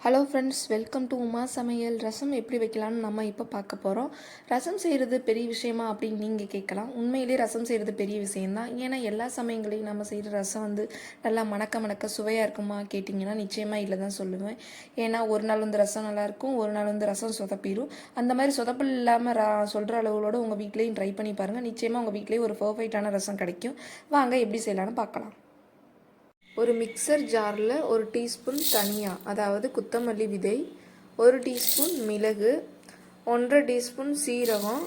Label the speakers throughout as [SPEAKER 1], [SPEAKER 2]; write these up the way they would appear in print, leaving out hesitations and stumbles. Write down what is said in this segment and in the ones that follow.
[SPEAKER 1] Hello friends, welcome to Uma சமையல். ரசம் எப்படி வைக்கலான்னு நம்ம இப்போ பார்க்க போகிறோம். ரசம் செய்கிறது பெரிய விஷயமா அப்படின்னு நீங்கள் கேட்கலாம். உண்மையிலே ரசம் செய்கிறது பெரிய விஷயந்தான். ஏன்னா எல்லா சமயங்களையும் நம்ம செய்கிற ரசம் நல்லா மணக்க மணக்க சுவையாக இருக்குமா கேட்டிங்கன்னா நிச்சயமாக இல்லை தான் சொல்லுவேன். ஏன்னா ஒரு நாள் ரசம் நல்லாயிருக்கும், ஒரு நாள் ரசம் சொதப்பிடும். அந்த மாதிரி சொதப்பல் இல்லாமல் சொல்கிற அளவுகளோட உங்கள் வீட்லேயும் ட்ரை பண்ணி பாருங்கள். நிச்சயமாக உங்கள் வீட்லேயும் ஒரு பர்ஃபெக்டான ரசம் கிடைக்கும். வாங்க எப்படி செய்யலான்னு பார்க்கலாம். ஒரு மிக்சர் ஜாரில் ஒரு டீஸ்பூன் தனியா, அதாவது கொத்தமல்லி விதை, ஒரு டீஸ்பூன் மிளகு, 1.5 டீஸ்பூன் சீரகம்,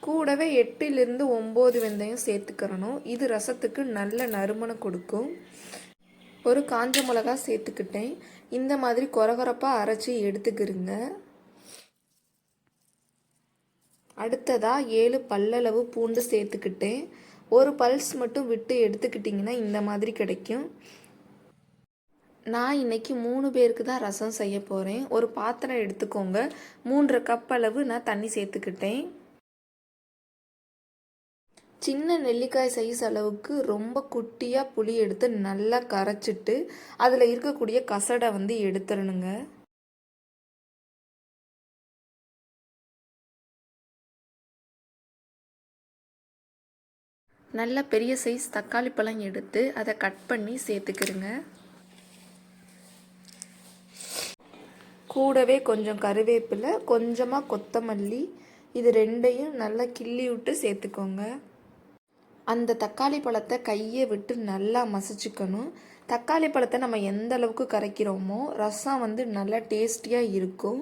[SPEAKER 1] கூடவே 8லிருந்து 9 வெந்தயம் சேர்த்துக்கிறணும். இது ரசத்துக்கு நல்ல நறுமணம் கொடுக்கும். ஒரு காஞ்ச மிளகா சேர்த்துக்கிட்டேன். இந்த மாதிரி கொரகொரப்பாக அரைச்சி எடுத்துக்கிருங்க. அடுத்ததாக 7 பல்லளவு பூண்டு சேர்த்துக்கிட்டேன். ஒரு பல்ஸ் மட்டும் விட்டு எடுத்துக்கிட்டிங்கன்னா இந்த மாதிரி கிடைக்கும். நான் இன்றைக்கி 3 பேருக்கு தான் ரசம் செய்ய போகிறேன். ஒரு பாத்திரம் எடுத்துக்கோங்க. 3 கப் அளவு நான் தண்ணி சேர்த்துக்கிட்டேன். சின்ன நெல்லிக்காய் சைஸ் அளவுக்கு ரொம்ப குட்டியாக புளி எடுத்து நல்லா கரைச்சிட்டு அதில் இருக்கக்கூடிய கசடை எடுத்துடணுங்க. நல்ல பெரிய சைஸ் தக்காளி பழம் எடுத்து அதை கட் பண்ணி சேர்த்துக்கிருங்க. கூடவே கொஞ்சம் கருவேப்பிலை, கொஞ்சமாக கொத்தமல்லி, இது ரெண்டையும் நல்லா கிள்ளி விட்டு சேர்த்துக்கோங்க. அந்த தக்காளி பழத்தை கையை விட்டு நல்லா மசிச்சுக்கணும். தக்காளி பழத்தை நம்ம எந்த அளவுக்கு கரைக்கிறோமோ ரசம் நல்லா டேஸ்டியாக இருக்கும்.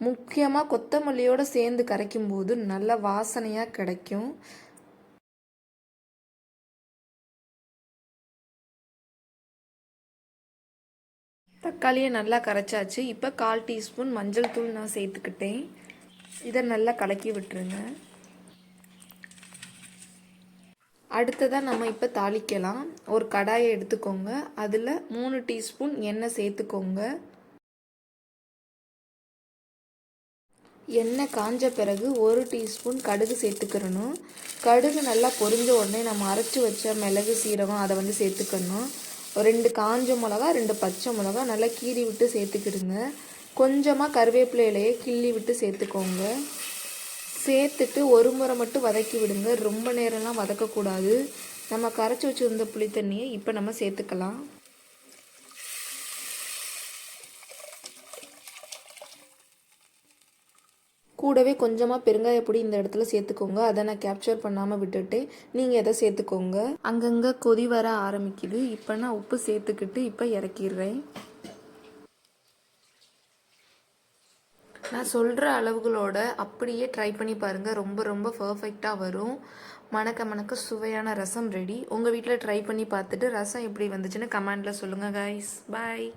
[SPEAKER 1] முக்கியமாக கொத்தமல்லியோடு சேர்ந்து கரைக்கும் போது நல்ல வாசனையாக கிடைக்கும். தக்காளியை நல்லா கரைச்சாச்சு. இப்போ 1/4 டீஸ்பூன் மஞ்சள் தூள் நான் சேர்த்துக்கிட்டேன். இதை நல்லா கலக்கி விட்டுருங்க. அடுத்ததாக நம்ம இப்போ தாளிக்கலாம். ஒரு கடாயை எடுத்துக்கோங்க. அதில் 3 டீஸ்பூன் எண்ணெய் சேர்த்துக்கோங்க. எண்ணெய் காஞ்ச பிறகு 1 டீஸ்பூன் கடுகு சேர்த்துக்கிறணும். கடுகு நல்லா பொரிஞ்ச உடனே நம்ம அரைச்சி வச்ச மிளகு, சீரகம் அதை சேர்த்துக்கணும். 2 காஞ்ச மிளகா, 2 பச்சை மிளகா நல்லா கீறி விட்டு சேர்த்துக்கிடுங்க. கொஞ்சமாக கருவேப்பிலை இலையை கிள்ளி விட்டு சேர்த்துக்கோங்க. சேர்த்துட்டு ஒரு முறை மட்டும் வதக்கி விடுங்க. ரொம்ப நேரம்லாம் வதக்கக்கூடாது. நம்ம கரைச்சி வச்சுருந்த புளி தண்ணியை இப்போ நம்ம சேர்த்துக்கலாம். கூடவே கொஞ்சமாக பெருங்காயப்பொடி இந்த இடத்துல சேர்த்துக்கோங்க. அதை நான் கேப்சர் பண்ணாமல் விட்டுட்டு நீங்கள் எதை சேர்த்துக்கோங்க. அங்கங்கே கொதி வர ஆரம்பிக்குது. இப்போ நான் உப்பு சேர்த்துக்கிட்டு இப்போ இறக்கிடுறேன். நான் சொல்கிற அளவுகளோட அப்படியே ட்ரை பண்ணி பாருங்கள். ரொம்ப ரொம்ப பர்ஃபெக்டாக வரும். மணக்க மணக்க சுவையான ரசம் ரெடி. உங்கள் வீட்டில் ட்ரை பண்ணி பார்த்துட்டு ரசம் எப்படி வந்துச்சுன்னு கமெண்டில் சொல்லுங்கள் கைஸ். பாய்.